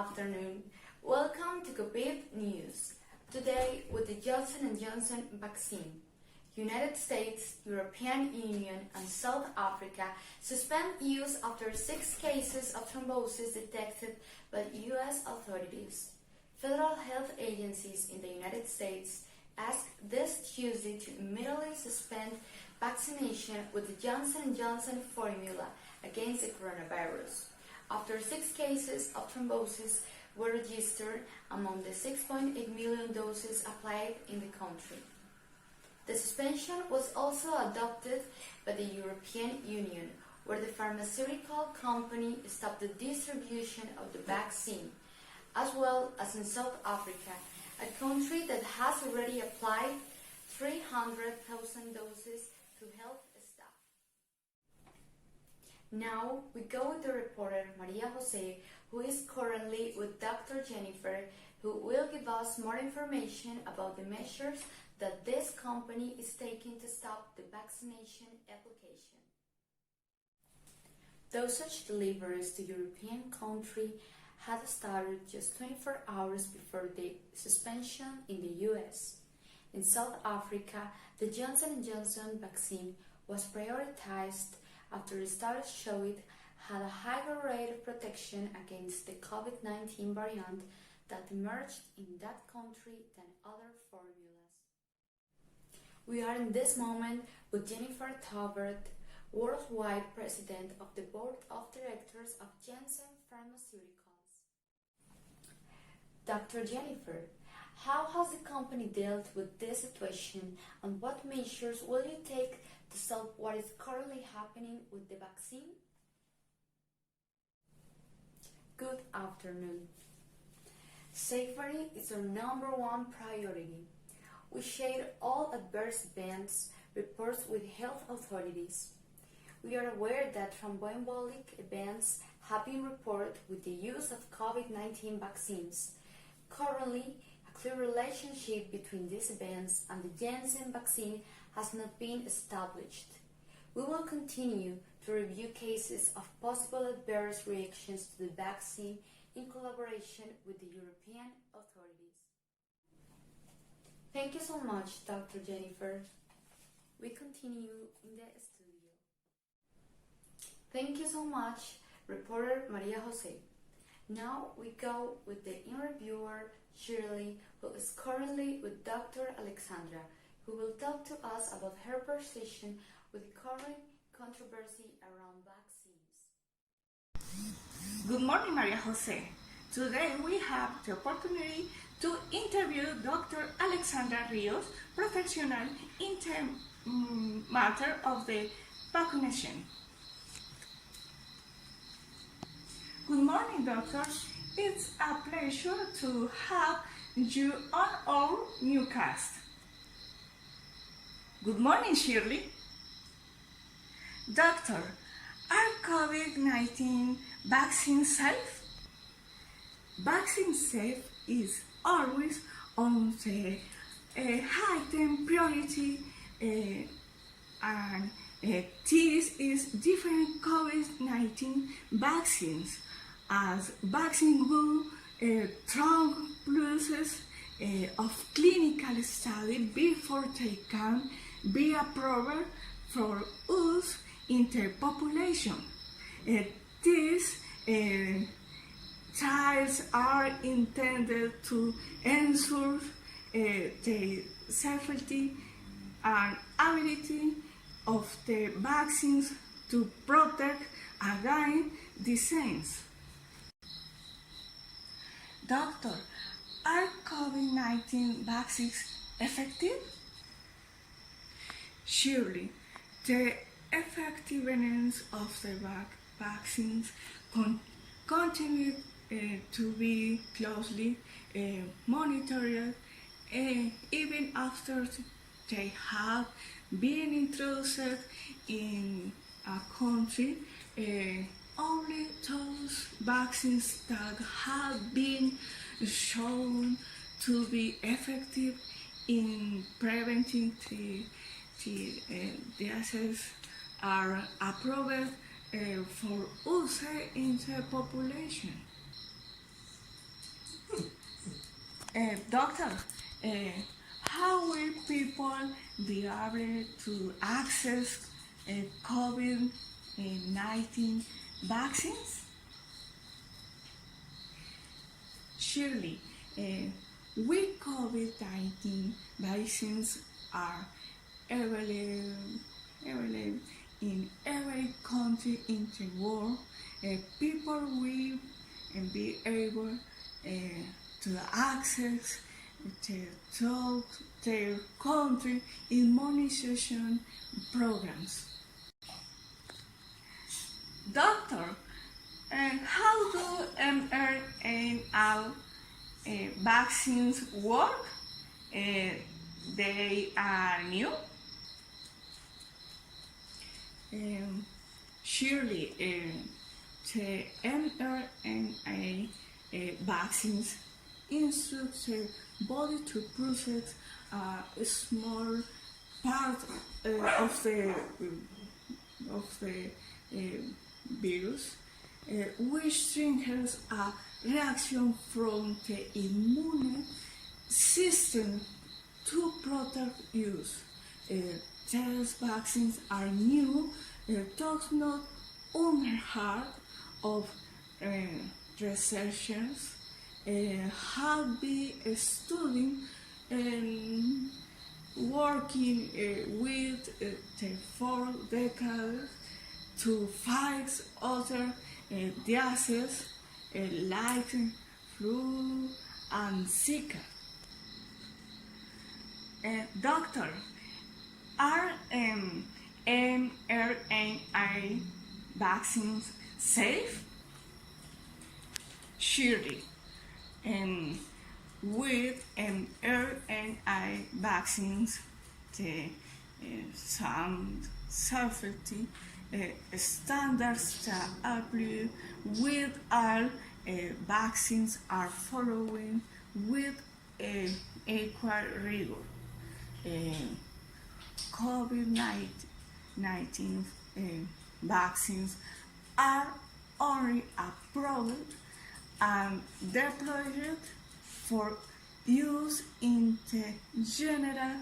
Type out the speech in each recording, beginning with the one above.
afternoon. Welcome to COVID News. Today with the Johnson & Johnson vaccine. United States, European Union and South Africa suspend use after 6 cases of thrombosis detected by U.S. authorities. Federal health agencies in the United States asked this Tuesday to immediately suspend vaccination with the Johnson & Johnson formula against the coronavirus, after 6 cases of thrombosis were registered among the 6.8 million doses applied in the country. The suspension was also adopted by the European Union, where the pharmaceutical company stopped the distribution of the vaccine, as well as in South Africa, a country that has already applied 300,000 doses to health staff. Now we go with the reporter Maria Jose, who is currently with Dr. Jennifer, who will give us more information about the measures that this company is taking to stop the vaccination application. Dosage deliveries to European countries had started just 24 hours before the suspension in the US. In South Africa, the Johnson & Johnson vaccine was prioritized after the studies showed it had a higher rate of protection against the COVID-19 variant that emerged in that country than other formulas. We are in this moment with Jennifer Taubert, worldwide president of the board of directors of Janssen Pharmaceuticals. Dr. Jennifer, how has the company dealt with this situation and what measures will you take to solve what is currently happening with the vaccine? Good afternoon. Safety is our number one priority. We share all adverse events reports with health authorities. We are aware that thromboembolic events have been reported with the use of COVID-19 vaccines. Currently, a clear relationship between these events and the Janssen vaccine has not been established. We will continue to review cases of possible adverse reactions to the vaccine in collaboration with the European authorities. Thank you so much, Dr. Jennifer. We continue in the studio. Thank you so much, reporter Maria Jose. Now we go with the interviewer Shirley, who is currently with Dr. Alexandra, who will talk to us about her position with the current controversy around vaccines. Good morning, Maria Jose. Today we have the opportunity to interview Dr. Alexandra Rios, professional in the matter of the vaccination. Good morning, doctor. It's a pleasure to have you on our new cast. Good morning, Shirley. Doctor, are COVID-19 vaccines safe? Vaccine safe is always on the heightened priority and this is different COVID-19 vaccines as vaccine will strong process of clinical study before they can be approved for use in the population. These trials are intended to ensure the safety and ability of the vaccines to protect against disease. Doctor, are COVID-19 vaccines effective? Surely, the effectiveness of the vaccines continue to be closely monitored even after they have been introduced in a country. Only those vaccines that have been shown to be effective in preventing the disease are approved for use in the population. Doctor, uh, how will people be able to access COVID-19 vaccines? Surely, with COVID-19 vaccines are available in every country in the world. People will be able to access their country immunization programs. Doctor, how do mRNA vaccines work? They are new. Surely, the mRNA vaccines instruct the body to process a small part of the virus, which triggers a reaction from the immune system to protect us. These vaccines are new, does not unheard of. Researchers have been studying and working with the 4 decades to fight other diseases like flu and Zika. Doctor, are mRNA vaccines safe? Surely, with mRNA vaccines, the some safety standards that apply with all vaccines are following with equal rigor. COVID-19 vaccines are only approved and deployed for use in the general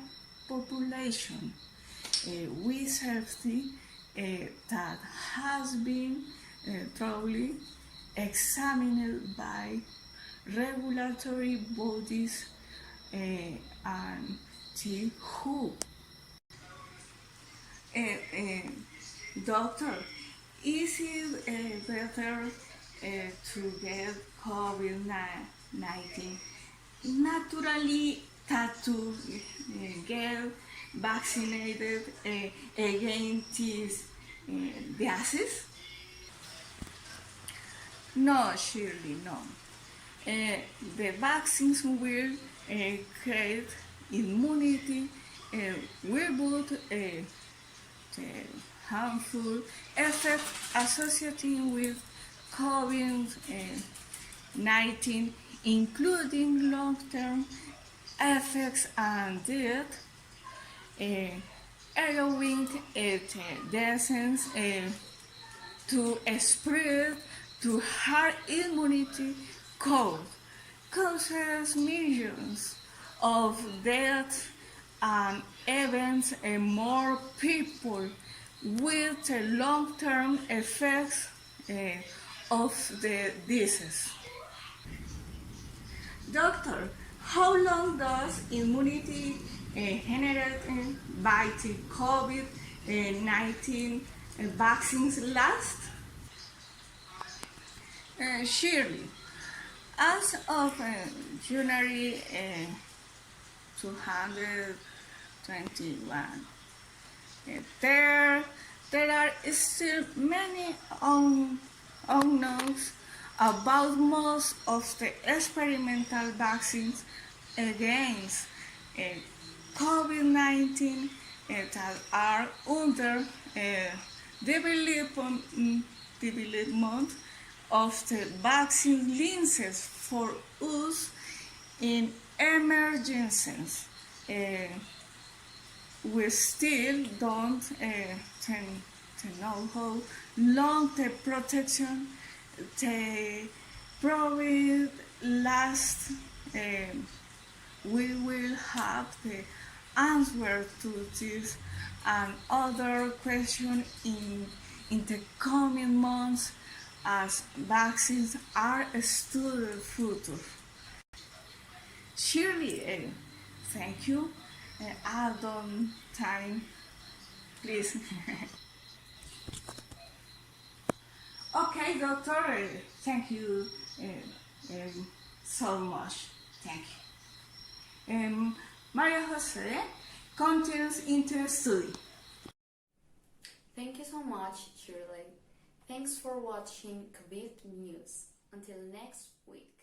population with safety that has been thoroughly examined by regulatory bodies and the WHO. Doctor, is it better to get COVID-19 naturally than to get vaccinated against this disease? No, surely no. The vaccines will create immunity, will the harmful effects associated with COVID-19, including long-term effects and death, allowing disease to spread to herd immunity causes millions of deaths and events and more people with the long-term effects of the disease. Doctor, how long does immunity generated by the COVID-19 vaccines last? Surely, as of January 221, there are still many unknowns about most of the experimental vaccines against COVID-19 that are under development of the vaccine lenses for use in emergencies. We still don't know how long the protection they provide last, we will have the answer to this and other questions in the coming months as vaccines are still the future. Shirley, thank you. Add on time, please. Okay, doctor, thank you so much. Thank you. Maria Jose continues into study. Thank you so much, Shirley. Thanks for watching COVID News. Until next week.